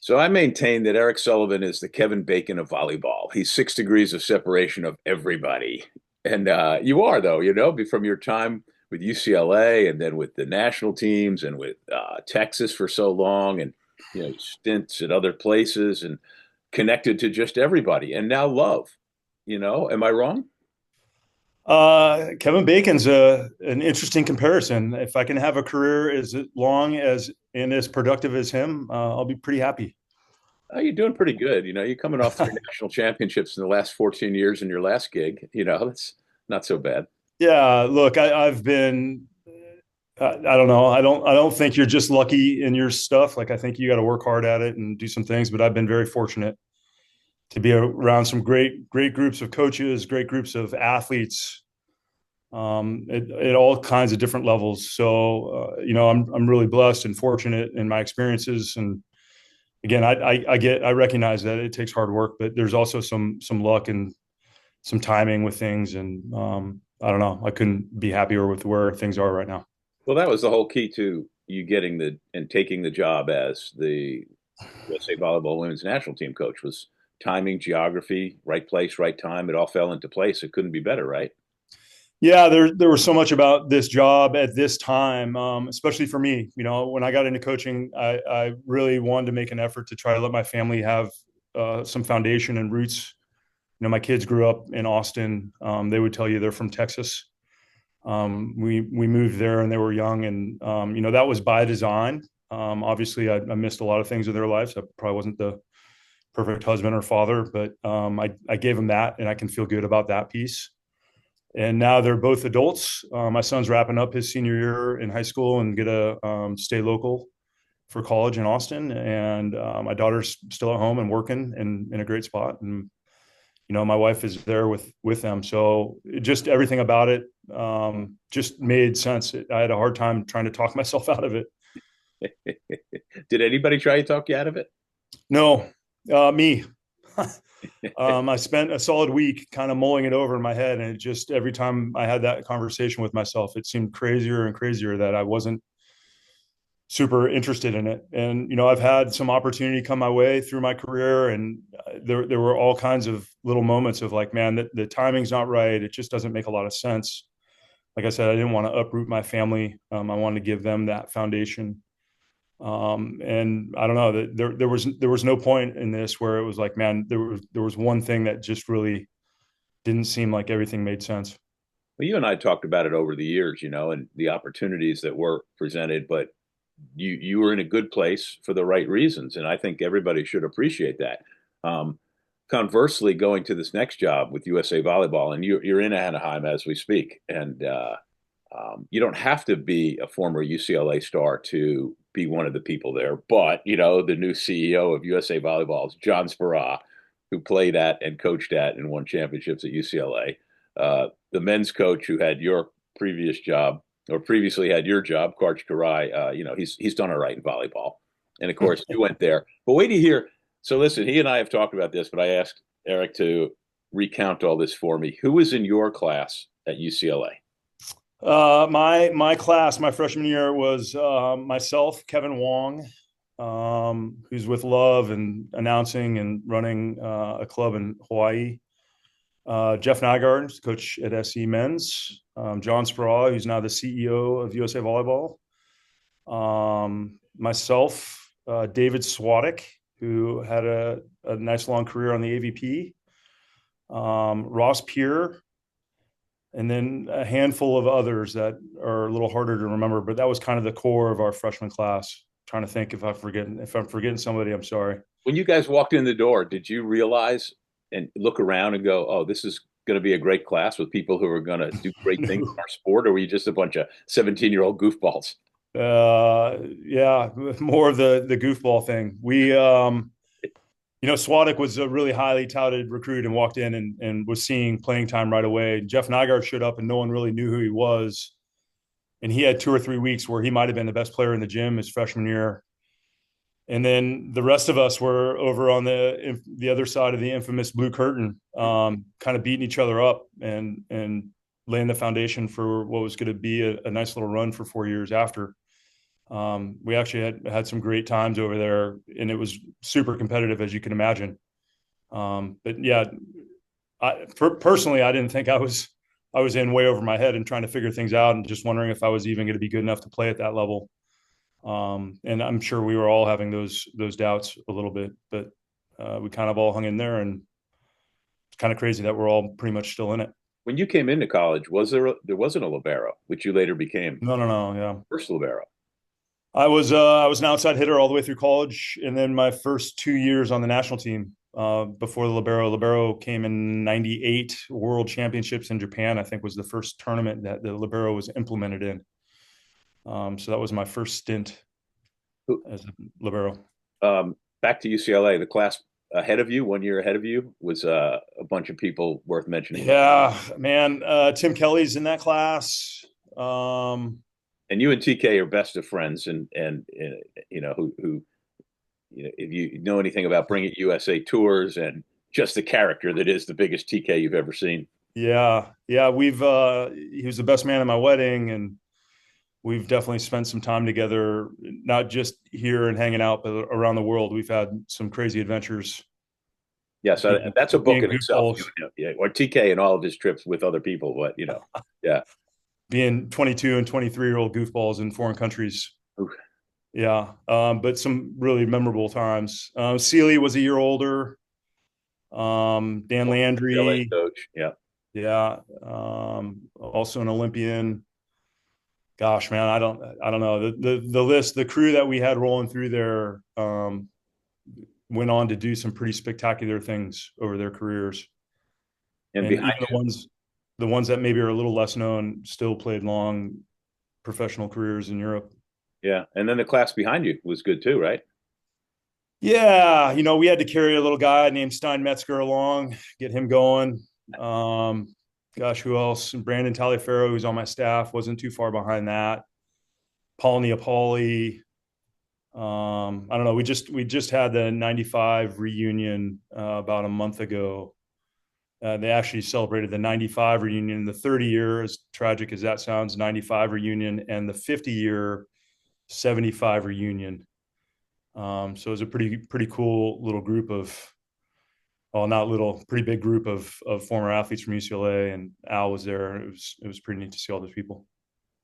So I maintain that Erik Sullivan is the Kevin Bacon of volleyball. He's 6 degrees of separation of everybody. And you are, though, from your time with UCLA and then with the national teams and with Texas for so long and, stints at other places and connected to just everybody and now love. Am I wrong? Kevin Bacon's an interesting comparison. If I can have a career as long as and as productive as him, I'll be pretty happy. Oh, you're doing pretty good. You're coming off 3 national championships in the last 14 years in your last gig. That's not so bad. Yeah, look, I've been. I don't know. I don't think you're just lucky in your stuff. Like I think you got to work hard at it and do some things. But I've been very fortunate to be around some great groups of coaches, great groups of athletes, at all kinds of different levels. So I'm really blessed and fortunate in my experiences. And again, I recognize that it takes hard work, but there's also some luck and some timing with things. And I don't know. I couldn't be happier with where things are right now. Well, that was the whole key to you getting the and taking the job as the USA Volleyball Women's National Team coach was timing, geography, right place, right time. It all fell into place. It couldn't be better, right? Yeah, there was so much about this job at this time, especially for me. When I got into coaching, I really wanted to make an effort to try to let my family have some foundation and roots. My kids grew up in Austin. They would tell you they're from Texas. We moved there and they were young, and that was by design. Obviously, I missed a lot of things in their lives. I probably wasn't the perfect husband or father, but I gave them that, and I can feel good about that piece. And now they're both adults. My son's wrapping up his senior year in high school and get a stay local for college in Austin, and my daughter's still at home and working and in a great spot. And my wife is there with them, so just everything about it just made sense. I had a hard time trying to talk myself out of it. Did anybody try to talk you out of it? No, me. I spent a solid week kind of mulling it over in my head, and it just every time I had that conversation with myself, it seemed crazier and crazier that I wasn't super interested in it. And I've had some opportunity come my way through my career, and there were all kinds of little moments of like, man, the timing's not right. It just doesn't make a lot of sense. Like I said, I didn't want to uproot my family. I wanted to give them that foundation. And I don't know that there was no point in this where it was like, man, there was one thing that just really didn't seem like everything made sense. Well, you and I talked about it over the years, and the opportunities that were presented, but you were in a good place for the right reasons, and I think everybody should appreciate that. Um, Conversely, going to this next job with USA Volleyball, and you're in Anaheim as we speak, and you don't have to be a former UCLA star to be one of the people there. But the new CEO of USA Volleyball is John Spera, who played at and coached at and won championships at UCLA. The men's coach who had your previous job or previously had your job, Karch Karai, he's done all right in volleyball. And of course, you went there. But wait to hear. So listen, he and I have talked about this, but I asked Erik to recount all this for me. Who was in your class at UCLA? My class, my freshman year was myself, Kevin Wong, who's with Love and announcing and running a club in Hawaii. Jeff Nygaard, coach at SE Men's. John Spera, who's now the CEO of USA Volleyball. Myself, David Swadek, who had a nice long career on the AVP. Ross Peer, and then a handful of others that are a little harder to remember, but that was kind of the core of our freshman class. Trying to think if I'm forgetting somebody, I'm sorry. When you guys walked in the door, did you realize and look around and go, "Oh, this is going to be a great class with people who are going to do great things in our sport," or were you just a bunch of 17-year-old goofballs? Yeah, more of the goofball thing. Swadek was a really highly touted recruit and walked in and was seeing playing time right away. Jeff Nygaard showed up and no one really knew who he was. And he had 2 or 3 weeks where he might have been the best player in the gym his freshman year. And then the rest of us were over on the other side of the infamous blue curtain, kind of beating each other up and laying the foundation for what was going to be a nice little run for 4 years after. We actually had some great times over there, and it was super competitive, as you can imagine. But yeah, personally, I didn't think I was in way over my head and trying to figure things out, and just wondering if I was even going to be good enough to play at that level. And I'm sure we were all having those doubts a little bit, but we kind of all hung in there, and it's kind of crazy that we're all pretty much still in it. When you came into college, there wasn't a libero, which you later became No, no, no, yeah. first libero. I was an outside hitter all the way through college, and then my first 2 years on the national team before the libero. Libero came in '98 World Championships in Japan. I think was the first tournament that the libero was implemented in. So that was my first stint as a libero. Back to UCLA, the class ahead of you, 1 year ahead of you, was a bunch of people worth mentioning. Yeah, man. Tim Kelly's in that class. Um, And you and TK are best of friends, and you know who you know, if you know anything about bringing USA tours and just the character that is the biggest TK you've ever seen. yeah, yeah. He was the best man at my wedding, and we've definitely spent some time together, not just here and hanging out, but around the world. We've had some crazy adventures. Yes, Being, that's a book being in itself. goofballs, Yeah, or TK and all of his trips with other people. But yeah. being 22 and 23-year-old goofballs in foreign countries. Oof. Yeah, but some really memorable times. Sealy was a year older. Dan UCLA Landry, coach. Yeah. yeah, also an Olympian. Gosh, man, I don't know the list, the crew that we had rolling through there went on to do some pretty spectacular things over their careers, And and behind even the ones that maybe are a little less known still played long professional careers in Europe. you, yeah. And then the class behind you was good too, right? Yeah, we had to carry a little guy named Stein Metzger along, get him going. Um, Gosh, who else? Brandon Taliaferro, who's on my staff, wasn't too far behind that. Paul Neapoli. I don't know. We just had the '95 reunion about a month ago. They actually celebrated the '95 reunion, the 30 year, as tragic as that sounds, '95 reunion, and the 50-year '75 reunion. So it was a pretty cool little group of, well, not little, pretty big group of former athletes from UCLA, and Al was there. It was pretty neat to see all those people.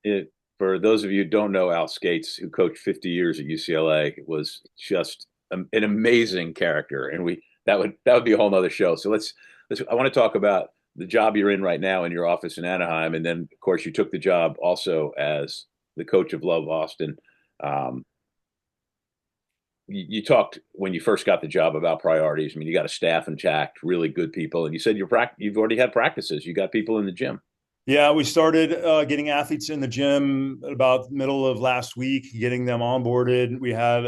It, for those of you who don't know Al Skates, who coached 50 years at UCLA, was just an amazing character, and that would be a whole nother show. So let's. I want to talk about the job you're in right now in your office in Anaheim, and then of course you took the job also as the coach of Love Austin. Um, you talked when you first got the job about priorities. I mean, you got a staff intact, really good people, and you said you've already had practices. You got people in the gym. Yeah, we started getting athletes in the gym about middle of last week, getting them onboarded. We had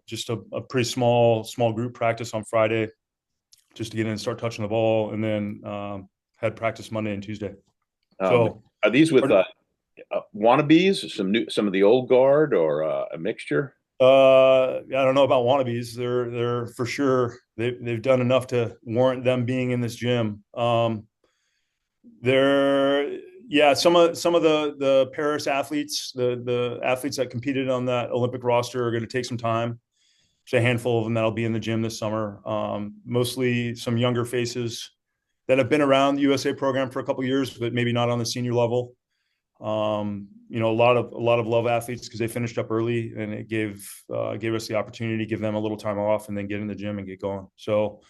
just a pretty small group practice on Friday, just to get in and start touching the ball, and then had practice Monday and Tuesday. Um, So, are these with wannabes, some of the old guard, or a mixture? I don't know about wannabes. They're for sure they've done enough to warrant them being in this gym. They're Yeah, some of the Paris athletes, the athletes that competed on that Olympic roster are going to take some time. There's a handful of them that'll be in the gym this summer. Mostly some younger faces that have been around the USA program for a couple of years, but maybe not on the senior level. A lot of love athletes because they finished up early, and it gave us the opportunity to give them a little time off and then get in the gym and get going. So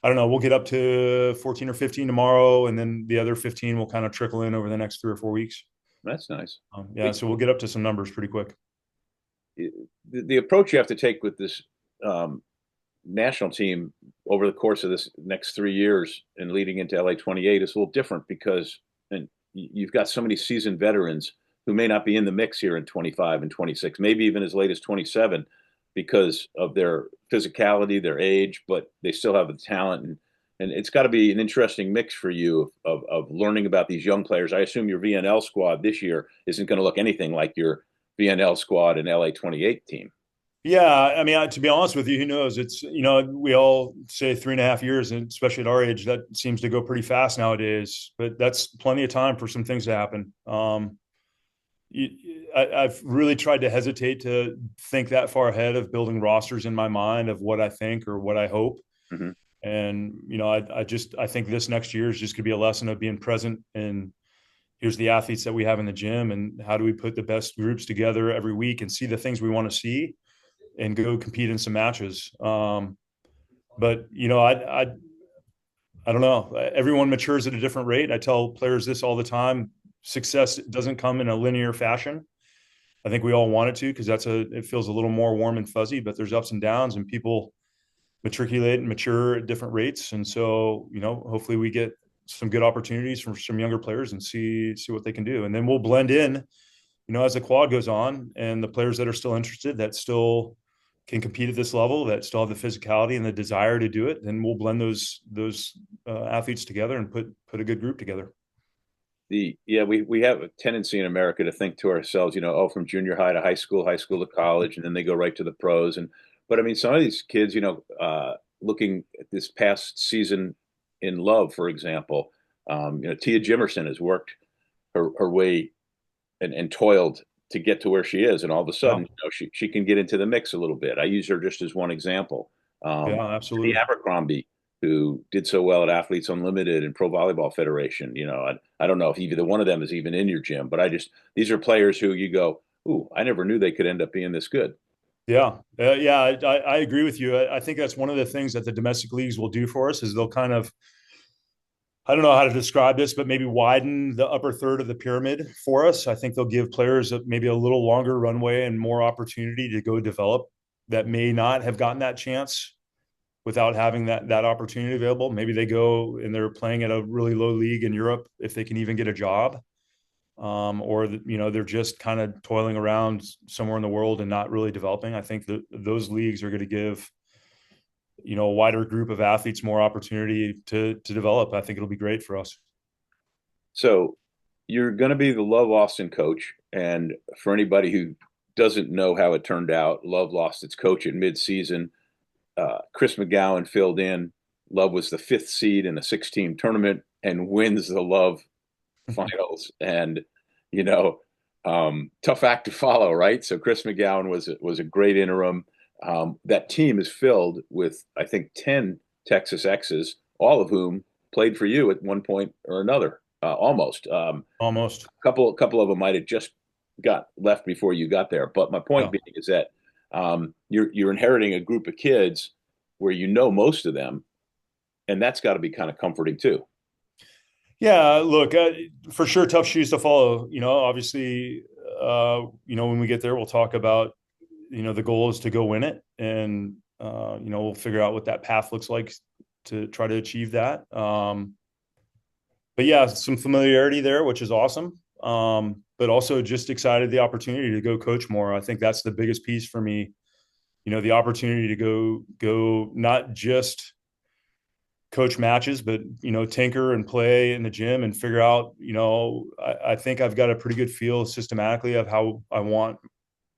I don't know. We'll get up to 14 or 15 tomorrow, and then the other 15 will kind of trickle in over the next 3 or 4 weeks. That's nice. Yeah, so we'll get up to some numbers pretty quick. The approach you have to take with this um, national team over the course of this next 3 years and leading into LA 28 is a little different because and you've got so many seasoned veterans who may not be in the mix here in 25 and 26, maybe even as late as 27 because of their physicality, their age, but they still have the talent. And it's got to be an interesting mix for you of learning about these young players. I assume your VNL squad this year isn't going to look anything like your VNL squad and LA 28 team. Yeah, I mean, to be honest with you, who knows? It's we all say 3.5 years, and especially at our age, that seems to go pretty fast nowadays. But that's plenty of time for some things to happen. I've really tried to hesitate to think that far ahead of building rosters in my mind of what I think or what I hope. Mm-hmm. And, I think this next year is just going to be a lesson of being present, and here's the athletes that we have in the gym, and how do we put the best groups together every week and see the things we want to see and go compete in some matches. But I don't know. Everyone matures at a different rate. I tell players this all the time. Success doesn't come in a linear fashion. I think we all want it to, because it feels a little more warm and fuzzy, but there's ups and downs, and people matriculate and mature at different rates. And so, hopefully we get some good opportunities from some younger players and see what they can do. And then we'll blend in, as the quad goes on, and the players that are still interested, that still can compete at this level, that still have the physicality and the desire to do it, then we'll blend those athletes together and put a good group together. We have a tendency in America to think to ourselves, oh, from junior high to high school to college, and then they go right to the pros. But I mean, some of these kids, looking at this past season in Love, for example, Tia Jimerson has worked her way and toiled to get to where she is, and all of a sudden, Yeah, she can get into the mix a little bit. I use her just as one example. yeah, The absolutely. Abercrombie, who did so well at Athletes Unlimited and Pro Volleyball Federation. I don't know if either one of them is even in your gym, but these are players who you go, ooh, I never knew they could end up being this good. Yeah, yeah, I agree with you. I think that's one of the things that the domestic leagues will do for us is they'll kind of, I don't know how to describe this, but maybe widen the upper third of the pyramid for us. I think they'll give players maybe a little longer runway and more opportunity to go develop that may not have gotten that chance without having that opportunity available. Maybe they go and they're playing at a really low league in Europe if they can even get a job, or they're just kind of toiling around somewhere in the world and not really developing. I think that those leagues are going to give a wider group of athletes more opportunity to develop. I think it'll be great for us. So you're going to be the Love Austin coach. And for anybody who doesn't know how it turned out, Love lost its coach at midseason. Chris McGowan filled in. Love was the fifth seed in a 16 tournament and wins the Love finals. And, you know, tough act to follow, right? So Chris McGowan was a great interim. That team is filled with, I think, 10 Texas X's, all of whom played for you at one point or another, almost. Almost. Couple of them might have just got left before you got there. But my point Yeah. being is that you're inheriting a group of kids where most of them, and that's got to be kind of comforting too. Yeah, look, for sure, tough shoes to follow. Obviously, when we get there, we'll talk about, the goal is to go win it, and we'll figure out what that path looks like to try to achieve that. But yeah, some familiarity there, which is awesome. But also just excited the opportunity to go coach more. I think that's the biggest piece for me. The opportunity to go not just coach matches, but tinker and play in the gym and figure out. I think I've got a pretty good feel systematically of how I want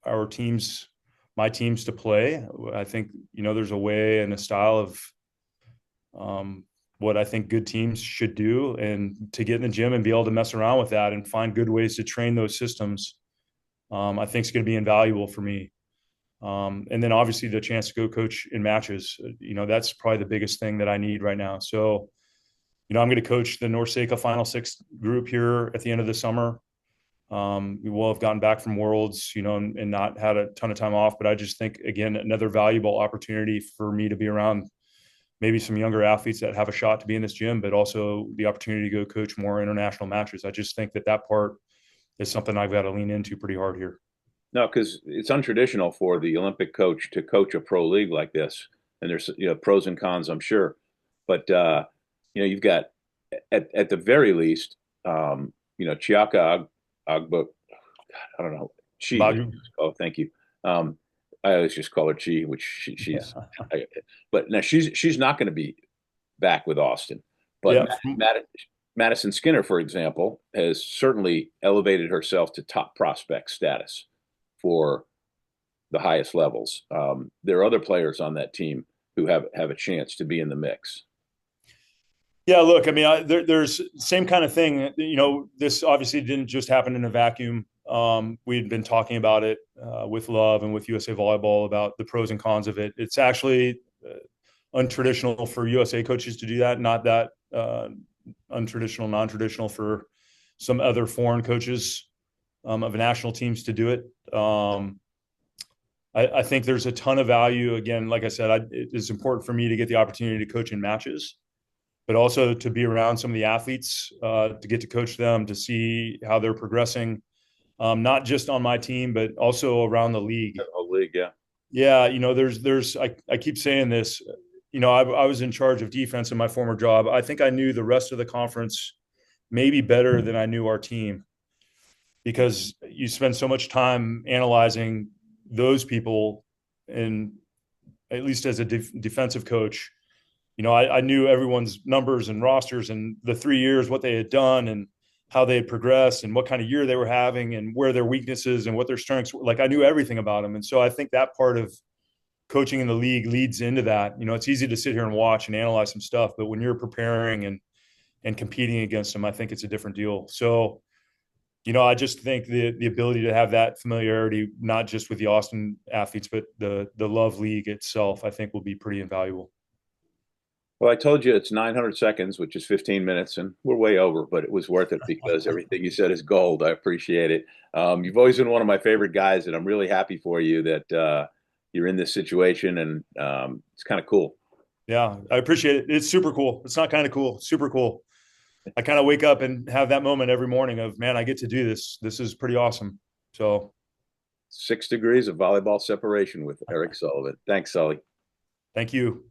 my teams to play. I think there's a way and a style of what I think good teams should do, and to get in the gym and be able to mess around with that and find good ways to train those systems. I think is going to be invaluable for me. And then obviously the chance to go coach in matches, that's probably the biggest thing that I need right now. So, I'm going to coach the NORCECA Final Six group here at the end of the summer. We will have gotten back from Worlds, and not had a ton of time off, but I just think, again, another valuable opportunity for me to be around maybe some younger athletes that have a shot to be in this gym, but also the opportunity to go coach more international matches. I just think that part is something I've got to lean into pretty hard here. No, because it's untraditional for the Olympic coach to coach a pro league like this, and there's pros and cons, I'm sure, but you've got at the very least, Chiaka Agbo, I don't know, Chi. Bagu. Oh, thank you. I always just call her Chi, which Yeah. but now she's not going to be back with Austin. But Yeah. Madison Skinner, for example, has certainly elevated herself to top prospect status for the highest levels. There are other players on that team who have a chance to be in the mix. Yeah, look, I mean, there's same kind of thing. This obviously didn't just happen in a vacuum. we'd been talking about it with Love and with USA Volleyball about the pros and cons of it. It's actually untraditional for USA coaches to do that, not that untraditional, non-traditional for some other foreign coaches of national teams to do it. I think there's a ton of value. Again, like I said, it's important for me to get the opportunity to coach in matches, but also to be around some of the athletes, to get to coach them, to see how they're progressing, not just on my team, but also around the league. The whole league, yeah. Yeah, I keep saying this. I was in charge of defense in my former job. I think I knew the rest of the conference maybe better than I knew our team, because you spend so much time analyzing those people, and at least as a defensive coach, I knew everyone's numbers and rosters and the 3 years, what they had done and how they had progressed and what kind of year they were having and where their weaknesses and what their strengths were. Like, I knew everything about them. And so I think that part of coaching in the league leads into that. It's easy to sit here and watch and analyze some stuff, but when you're preparing and competing against them, I think it's a different deal. So, I just think the ability to have that familiarity, not just with the Austin athletes, but the Love League itself, I think will be pretty invaluable. Well, I told you it's 900 seconds, which is 15 minutes, and we're way over, but it was worth it because everything you said is gold. I appreciate it. You've always been one of my favorite guys, and I'm really happy for you that you're in this situation, and it's kind of cool. Yeah, I appreciate it. It's super cool. It's not kind of cool, super cool. I kind of wake up and have that moment every morning of, man, I get to do this. This is pretty awesome. So 6 degrees of volleyball separation with Erik Sullivan. Thanks, Sully. thank you.